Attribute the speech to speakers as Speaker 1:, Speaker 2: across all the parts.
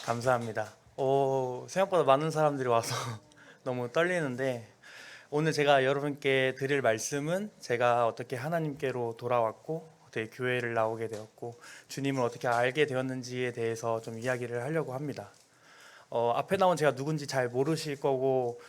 Speaker 1: 감사합니다. 생각보다 많은 사람들이 와서 너무 떨리는데 오늘 제가 여러분께 드릴 말씀은 제가 어떻게 하나님께로 돌아왔고 어떻게 교회를 나오게 되었고 주님을 어떻게 알게 되었는지에 대해서 좀 이야기를 하려고 합니다. 앞에 나온 제가 누군지 잘 모르실 거고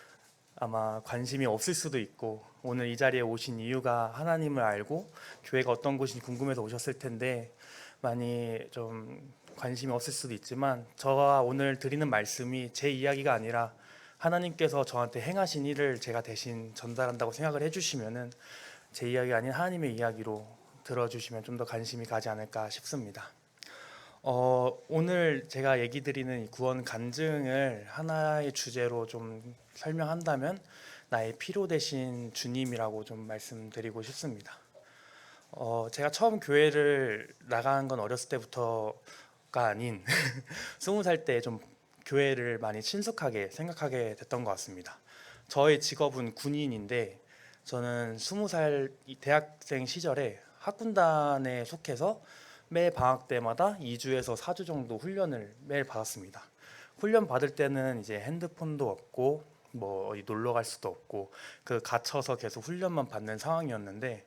Speaker 1: 아마 관심이 없을 수도 있고 오늘 이 자리에 오신 이유가 하나님을 알고 교회가 어떤 곳인지 궁금해서 오셨을 텐데 많이 좀 관심이 없을 수도 있지만 저가 오늘 드리는 말씀이 제 이야기가 아니라 하나님께서 저한테 행하신 일을 제가 대신 전달한다고 생각을 해주시면은 제 이야기가 아닌 하나님의 이야기로 들어주시면 좀 더 관심이 가지 않을까 싶습니다. 오늘 제가 얘기 드리는 이 구원 간증을 하나의 주제로 좀 설명한다면 나의 필요 대신 주님이라고 좀 말씀드리고 싶습니다. 제가 처음 교회를 나간 건 어렸을 때부터가 아닌 20살 때 좀 교회를 많이 친숙하게 생각하게 됐던 것 같습니다. 저의 직업은 군인인데 저는 20살 대학생 시절에 학군단에 속해서 매 방학 때마다 2주에서 4주 정도 훈련을 매일 받았습니다. 훈련 받을 때는 이제 핸드폰도 없고 뭐 어디 놀러 갈 수도 없고 그 갇혀서 계속 훈련만 받는 상황이었는데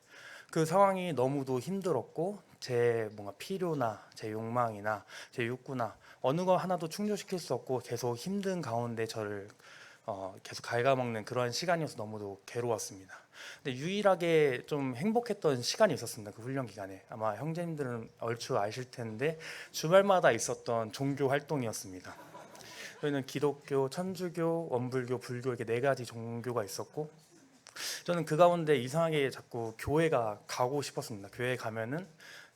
Speaker 1: 그 상황이 너무도 힘들었고 제 뭔가 필요나 제 욕망이나 제 욕구나 어느 거 하나도 충족시킬 수 없고 계속 힘든 가운데 저를 계속 갉아먹는 그런 시간이어서 너무도 괴로웠습니다. 근데 유일하게 좀 행복했던 시간이 있었습니다. 그 훈련 기간에 아마 형제님들은 얼추 아실 텐데 주말마다 있었던 종교 활동이었습니다. 저희는 기독교, 천주교, 원불교, 불교 이렇게 네 가지 종교가 있었고 저는 그 가운데 이상하게 자꾸 교회가 가고 싶었습니다. 교회 가면은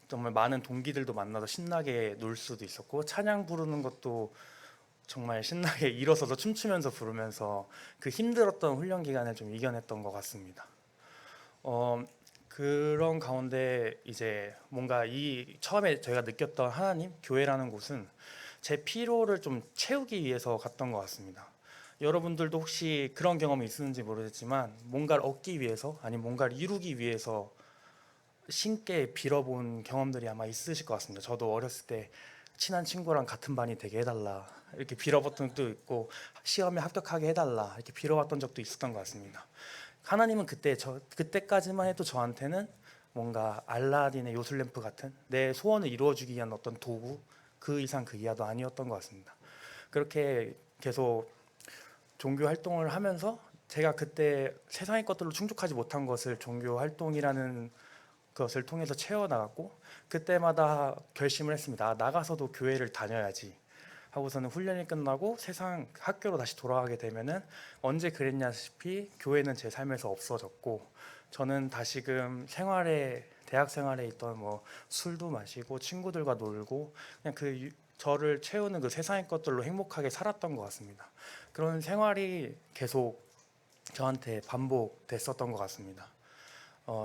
Speaker 1: 정말 많은 동기들도 만나서 신나게 놀 수도 있었고 찬양 부르는 것도 정말 신나게 일어서서 춤추면서 부르면서 그 힘들었던 훈련 기간을 좀 이겨냈던 것 같습니다. 어, 그런 가운데 이제 뭔가 이 처음에 저희가 느꼈던 하나님 교회라는 곳은 제 피로를 좀 채우기 위해서 갔던 것 같습니다. 여러분들도 혹시 그런 경험이 있는지 모르겠지만 뭔가를 얻기 위해서 아니면 뭔가를 이루기 위해서 신께 빌어본 경험들이 아마 있으실 것 같습니다. 저도 어렸을 때 친한 친구랑 같은 반이 되게 해달라 이렇게 빌어봤던 적도 있고 시험에 합격하게 해달라 이렇게 빌어봤던 적도 있었던 것 같습니다. 하나님은 그때까지만 해도 저한테는 뭔가 알라딘의 요술램프 같은 내 소원을 이루어주기 위한 어떤 도구 그 이상 그 이하도 아니었던 것 같습니다. 그렇게 계속 종교 활동을 하면서 제가 그때 세상의 것들로 충족하지 못한 것을 종교 활동이라는 것을 통해서 채워나갔고 그때마다 결심을 했습니다. 나가서도 교회를 다녀야지 하고서는 훈련이 끝나고 세상 학교로 다시 돌아가게 되면은 언제 그랬냐시피 교회는 제 삶에서 없어졌고 저는 다시금 대학 생활에 있던 뭐 술도 마시고 친구들과 놀고 그냥 저를 채우는 그 세상의 것들로 행복하게 살았던 것 같습니다. 그런 생활이 계속 저한테 반복됐었던 것 같습니다.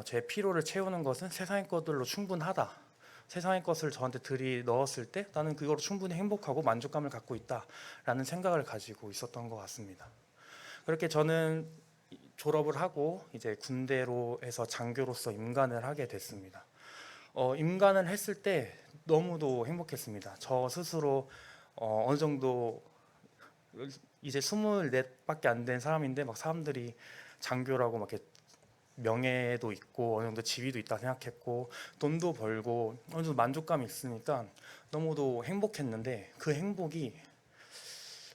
Speaker 1: 제 피로를 채우는 것은 세상의 것들로 충분하다. 세상의 것을 저한테 들이 넣었을 때 나는 그거로 충분히 행복하고 만족감을 갖고 있다라는 생각을 가지고 있었던 것 같습니다. 그렇게 저는 졸업을 하고 이제 군대로 해서 장교로서 임관을 하게 됐습니다. 임관을 했을 때 너무도 행복했습니다. 저 스스로 어느 정도 이제 24밖에 안 된 사람인데 막 사람들이 장교라고 막 이렇게 명예도 있고 어느 정도 지위도 있다 생각했고 돈도 벌고 어느 정도 만족감이 있으니까 너무도 행복했는데 그 행복이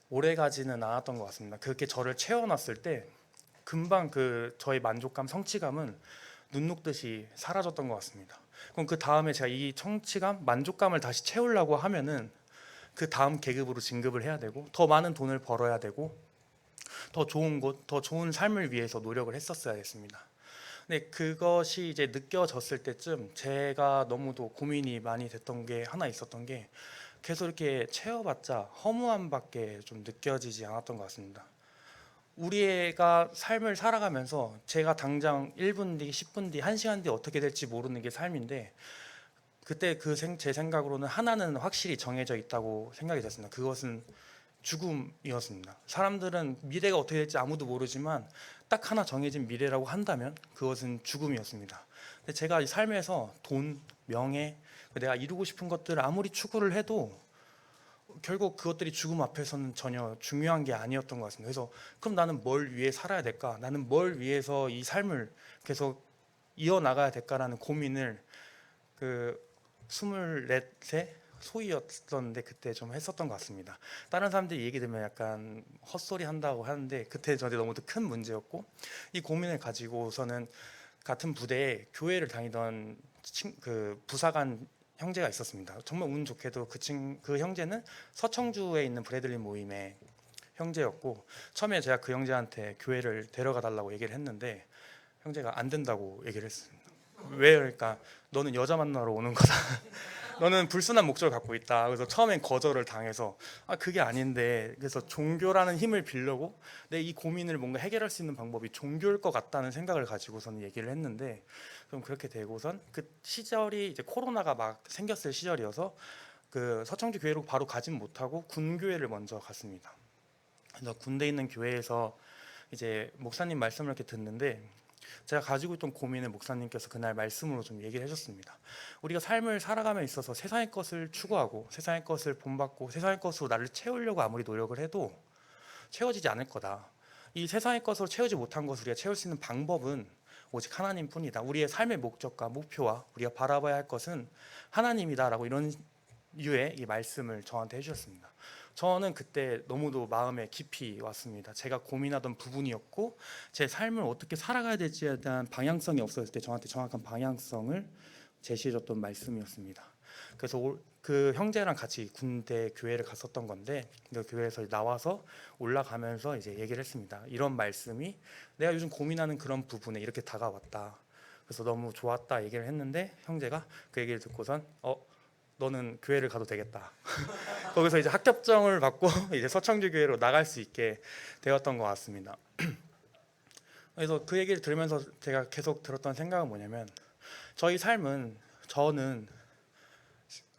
Speaker 1: 오래 가지는 않았던 것 같습니다. 그렇게 저를 채워놨을 때 금방 그 저의 만족감, 성취감은 눈 녹듯이 사라졌던 것 같습니다. 그럼 그 다음에 제가 이 성취감, 만족감을 다시 채우려고 하면은 그 다음 계급으로 진급을 해야 되고 더 많은 돈을 벌어야 되고 더 좋은 곳, 더 좋은 삶을 위해서 노력을 했었어야 했습니다. 근데 그것이 이제 느껴졌을 때쯤 제가 너무도 고민이 많이 됐던 게 하나 있었던 게 계속 이렇게 채워봤자 허무함밖에 좀 느껴지지 않았던 것 같습니다. 우리가 삶을 살아가면서 제가 당장 1분 뒤, 10분 뒤, 1시간 뒤 어떻게 될지 모르는 게 삶인데 그때 제 생각으로는 하나는 확실히 정해져 있다고 생각이 됐습니다. 그것은 죽음이었습니다. 사람들은 미래가 어떻게 될지 아무도 모르지만 딱 하나 정해진 미래라고 한다면 그것은 죽음이었습니다. 근데 제가 이 삶에서 돈, 명예, 내가 이루고 싶은 것들을 아무리 추구를 해도 결국 그것들이 죽음 앞에서는 전혀 중요한 게 아니었던 것 같습니다. 그래서 그럼 나는 뭘 위해 살아야 될까? 나는 뭘 위해서 이 삶을 계속 이어나가야 될까라는 고민을 그 24세 소이였었는데 그때 좀 했었던 것 같습니다. 다른 사람들이 얘기 들으면 약간 헛소리 한다고 하는데 그때 저한테 너무 큰 문제였고, 이 고민을 가지고서는 같은 부대에 교회를 다니던 그 부사관 형제가 있었습니다. 정말 운 좋게도 그 형제는 서청주에 있는 브래들리 모임의 형제였고, 처음에 제가 그 형제한테 교회를 데려가 달라고 얘기를 했는데 형제가 안 된다고 얘기를 했습니다. 왜? 그러니까 너는 여자 만나러 오는 거다. 너는 불순한 목적을 갖고 있다. 그래서 처음엔 거절을 당해서 그게 아닌데, 그래서 종교라는 힘을 빌려고 내 이 고민을 뭔가 해결할 수 있는 방법이 종교일 것 같다는 생각을 가지고서는 얘기를 했는데, 좀 그렇게 되고선 그 시절이 이제 코로나가 막 생겼을 시절이어서 그 서청주 교회로 바로 가진 못하고 군교회를 먼저 갔습니다. 그래서 군대에 있는 교회에서 이제 목사님 말씀을 이렇게 듣는데, 제가 가지고 있던 고민을 목사님께서 그날 말씀으로 좀 얘기를 해줬습니다. 우리가 삶을 살아감에 있어서 세상의 것을 추구하고 세상의 것을 본받고 세상의 것으로 나를 채우려고 아무리 노력을 해도 채워지지 않을 거다. 이 세상의 것으로 채우지 못한 것을 우리가 채울 수 있는 방법은 오직 하나님뿐이다. 우리의 삶의 목적과 목표와 우리가 바라봐야 할 것은 하나님이다라고 이런 유의 이 말씀을 저한테 해주셨습니다. 저는 그때 너무도 마음에 깊이 왔습니다. 제가 고민하던 부분이었고 제 삶을 어떻게 살아가야 될지에 대한 방향성이 없었을 때 저한테 정확한 방향성을 제시해줬던 말씀이었습니다. 그래서 그 형제랑 같이 군대 교회를 갔었던 건데, 그 교회에서 나와서 올라가면서 이제 얘기를 했습니다. 이런 말씀이 내가 요즘 고민하는 그런 부분에 이렇게 다가왔다. 그래서 너무 좋았다 얘기를 했는데, 형제가 그 얘기를 듣고선 너는 교회를 가도 되겠다. 거기서 이제 합격증을 받고 이제 서청주 교회로 나갈 수 있게 되었던 것 같습니다. 그래서 그 얘기를 들으면서 제가 계속 들었던 생각은 뭐냐면, 저희 삶은, 저는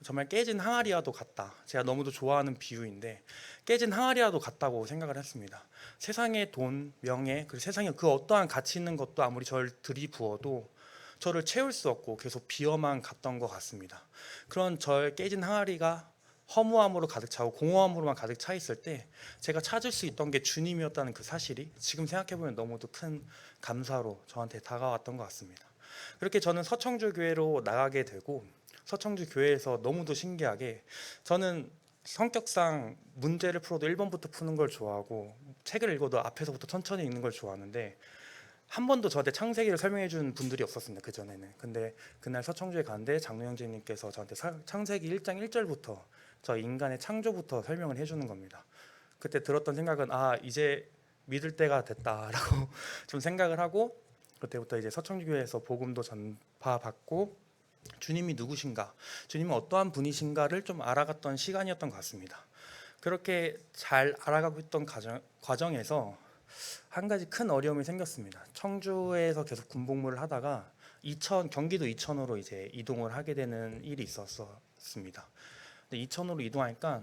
Speaker 1: 정말 깨진 항아리와도 같다. 제가 너무도 좋아하는 비유인데 깨진 항아리와도 같다고 생각을 했습니다. 세상의 돈, 명예, 그리고 세상에 그 어떠한 가치 있는 것도 아무리 저를 들이부어도 저를 채울 수 없고 계속 비어만 갔던 것 같습니다. 그런 저의 깨진 항아리가 허무함으로 가득 차고 공허함으로만 가득 차 있을 때 제가 찾을 수 있던 게 주님이었다는 그 사실이 지금 생각해보면 너무도 큰 감사로 저한테 다가왔던 것 같습니다. 그렇게 저는 서청주 교회로 나가게 되고, 서청주 교회에서 너무도 신기하게, 저는 성격상 문제를 풀어도 1번부터 푸는 걸 좋아하고 책을 읽어도 앞에서부터 천천히 읽는 걸 좋아하는데 한 번도 저한테 창세기를 설명해 준 분들이 없었습니다. 그전에는. 근데 그날 서청주에 갔는데 장로 형제님께서 저한테 창세기 1장 1절부터 저 인간의 창조부터 설명을 해주는 겁니다. 그때 들었던 생각은 이제 믿을 때가 됐다라고 좀 생각을 하고, 그때부터 이제 서청교회에서 복음도 전파받고 주님이 누구신가, 주님은 어떠한 분이신가를 좀 알아갔던 시간이었던 것 같습니다. 그렇게 잘 알아가고 있던 과정에서 한 가지 큰 어려움이 생겼습니다. 청주에서 계속 군복무를 하다가 경기도 이천으로 이제 이동을 하게 되는 일이 있었습니다. 근데 이천으로 이동하니까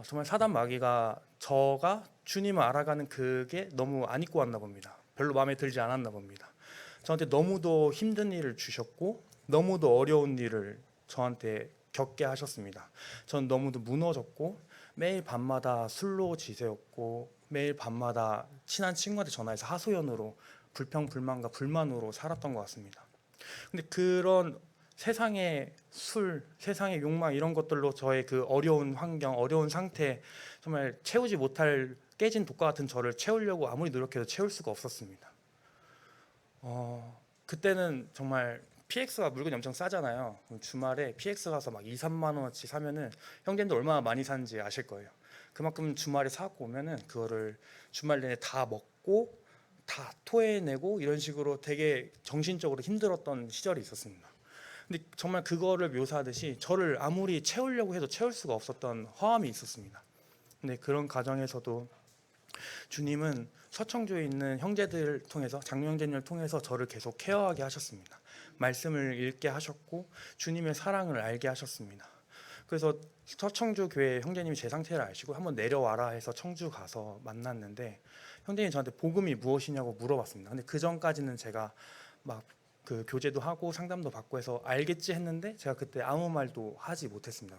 Speaker 1: 정말 사단 마귀가 저가 주님을 알아가는 그게 너무 안 입고 왔나 봅니다. 별로 마음에 들지 않았나 봅니다. 저한테 너무도 힘든 일을 주셨고 너무도 어려운 일을 저한테 겪게 하셨습니다. 전 너무도 무너졌고 매일 밤마다 술로 지새웠고 매일 밤마다 친한 친구한테 전화해서 하소연으로 불평불만과 불만으로 살았던 것 같습니다. 근데 그런 세상의 술, 세상의 욕망 이런 것들로 저의 그 어려운 환경, 어려운 상태, 정말 채우지 못할 깨진 독과 같은 저를 채우려고 아무리 노력해도 채울 수가 없었습니다. 그때는 정말 PX가 물건이 엄청 싸잖아요. 주말에 PX 가서 막 2, 3만 원어치 사면은 형제님들 얼마나 많이 사는지 아실 거예요. 그만큼 주말에 사고 오면은 그거를 주말 내내 다 먹고 다 토해내고 이런 식으로 되게 정신적으로 힘들었던 시절이 있었습니다. 근데 정말 그거를 묘사하듯이 저를 아무리 채우려고 해도 채울 수가 없었던 허함이 있었습니다. 근데 그런 과정에서도 주님은 서청주에 있는 형제들을 통해서, 장로 형제님을 통해서 저를 계속 케어하게 하셨습니다. 말씀을 읽게 하셨고 주님의 사랑을 알게 하셨습니다. 그래서 서청주 교회 형제님이 제 상태를 아시고 한번 내려와라 해서 청주 가서 만났는데, 형제님이 저한테 복음이 무엇이냐고 물어봤습니다. 근데 그 전까지는 제가 막 그 교제도 하고 상담도 받고 해서 알겠지 했는데 제가 그때 아무 말도 하지 못했습니다.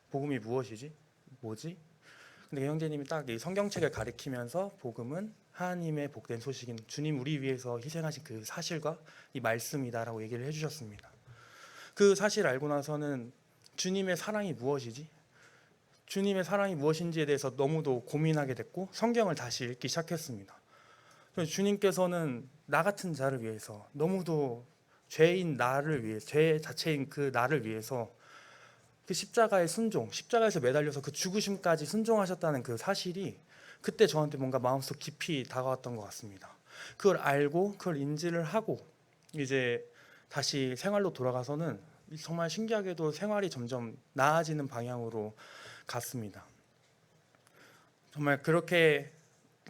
Speaker 1: 복음이 무엇이지? 뭐지? 근데 형제님이 딱 이 성경책을 가리키면서 복음은 하나님의 복된 소식인 주님 우리 위해서 희생하신 그 사실과 이 말씀이다라고 얘기를 해주셨습니다. 그 사실 알고 나서는 주님의 사랑이 무엇이지? 주님의 사랑이 무엇인지에 대해서 너무도 고민하게 됐고 성경을 다시 읽기 시작했습니다. 주님께서는 나 같은 자를 위해서 너무도 죄인 나를 위해 죄 자체인 그 나를 위해서 그 십자가의 순종, 십자가에서 매달려서 그 죽으심까지 순종하셨다는 그 사실이 그때 저한테 뭔가 마음속 깊이 다가왔던 것 같습니다. 그걸 알고 그걸 인지를 하고 이제 다시 생활로 돌아가서는 정말 신기하게도 생활이 점점 나아지는 방향으로 갔습니다. 정말 그렇게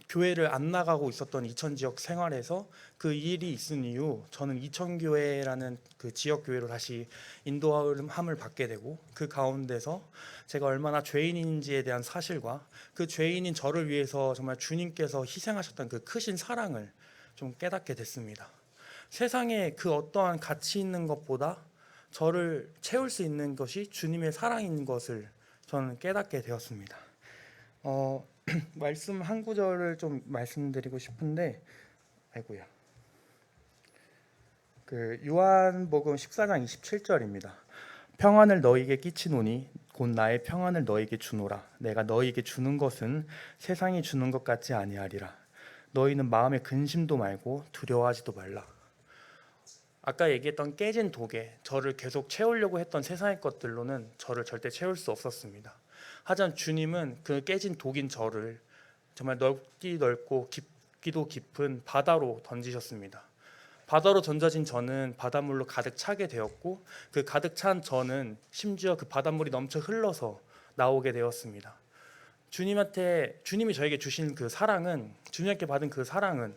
Speaker 1: 교회를 안 나가고 있었던 이천 지역 생활에서 그 일이 있은 이후 저는 이천 교회라는 그 지역 교회로 다시 인도함을 받게 되고 그 가운데서 제가 얼마나 죄인인지에 대한 사실과 그 죄인인 저를 위해서 정말 주님께서 희생하셨던 그 크신 사랑을 좀 깨닫게 됐습니다. 세상에 그 어떠한 가치 있는 것보다 저를 채울 수 있는 것이 주님의 사랑인 것을 저는 깨닫게 되었습니다. 말씀 한 구절을 좀 말씀드리고 싶은데, 아이고야. 그 요한복음 14장 27절입니다. 평안을 너희에게 끼치노니 곧 나의 평안을 너희에게 주노라. 내가 너희에게 주는 것은 세상이 주는 것 같지 아니하리라. 너희는 마음에 근심도 말고 두려워하지도 말라. 아까 얘기했던 깨진 독에 저를 계속 채우려고 했던 세상의 것들로는 저를 절대 채울 수 없었습니다. 하지만 주님은 그 깨진 독인 저를 정말 넓고 깊기도 깊은 바다로 던지셨습니다. 바다로 던져진 저는 바닷물로 가득 차게 되었고 그 가득 찬 저는 심지어 그 바닷물이 넘쳐 흘러서 나오게 되었습니다. 주님이 저에게 주신 그 사랑은, 주님께 받은 그 사랑은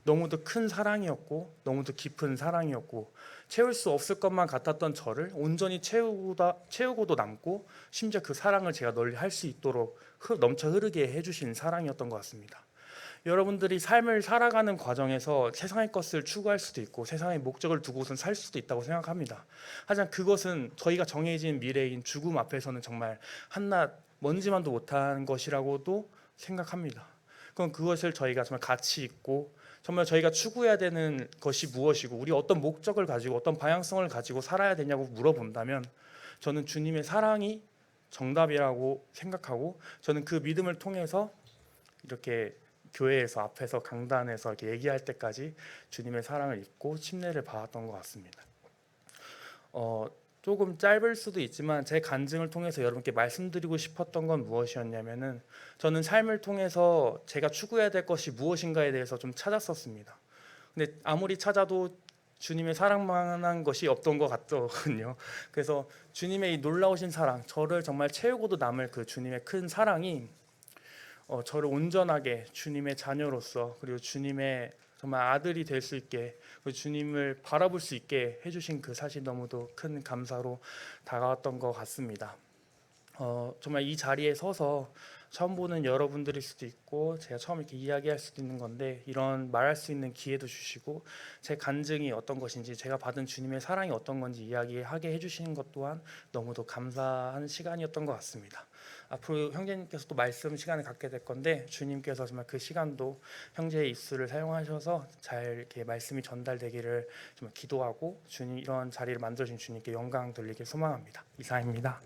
Speaker 1: 너무도 큰 사랑이었고 너무도 깊은 사랑이었고 채울 수 없을 것만 같았던 저를 온전히 채우고도 남고 심지어 그 사랑을 제가 널리 할 수 있도록 넘쳐 흐르게 해주신 사랑이었던 것 같습니다. 여러분들이 삶을 살아가는 과정에서 세상의 것을 추구할 수도 있고 세상의 목적을 두고선 살 수도 있다고 생각합니다. 하지만 그것은 저희가 정해진 미래인 죽음 앞에서는 정말 한낱 먼지만도 못한 것이라고도 생각합니다. 그럼 그것을 저희가 정말 가치 있고 정말 저희가 추구해야 되는 것이 무엇이고 우리 어떤 목적을 가지고 어떤 방향성을 가지고 살아야 되냐고 물어본다면 저는 주님의 사랑이 정답이라고 생각하고 저는 그 믿음을 통해서 이렇게 교회에서 앞에서 강단에서 이렇게 얘기할 때까지 주님의 사랑을 잊고 침례를 받았던 것 같습니다. 조금 짧을 수도 있지만 제 간증을 통해서 여러분께 말씀드리고 싶었던 건 무엇이었냐면은 저는 삶을 통해서 제가 추구해야 될 것이 무엇인가에 대해서 좀 찾았었습니다. 근데 아무리 찾아도 주님의 사랑만한 것이 없던 것 같더군요. 그래서 주님의 이 놀라우신 사랑, 저를 정말 채우고도 남을 그 주님의 큰 사랑이 저를 온전하게 주님의 자녀로서 그리고 주님의 정말 아들이 될 수 있게 주님을 바라볼 수 있게 해주신 그 사실 너무도 큰 감사로 다가왔던 것 같습니다. 정말 이 자리에 서서 처음 보는 여러분들일 수도 있고 제가 처음 이렇게 이야기할 수도 있는 건데 이런 말할 수 있는 기회도 주시고 제 간증이 어떤 것인지 제가 받은 주님의 사랑이 어떤 건지 이야기하게 해주시는 것 또한 너무도 감사한 시간이었던 것 같습니다. 앞으로 형제님께서 또 말씀 시간을 갖게 될 건데 주님께서 정말 그 시간도 형제의 입술을 사용하셔서 잘 이렇게 말씀이 전달되기를 정말 기도하고 주님 이런 자리를 만들어주신 주님께 영광 돌리길 소망합니다. 이상입니다.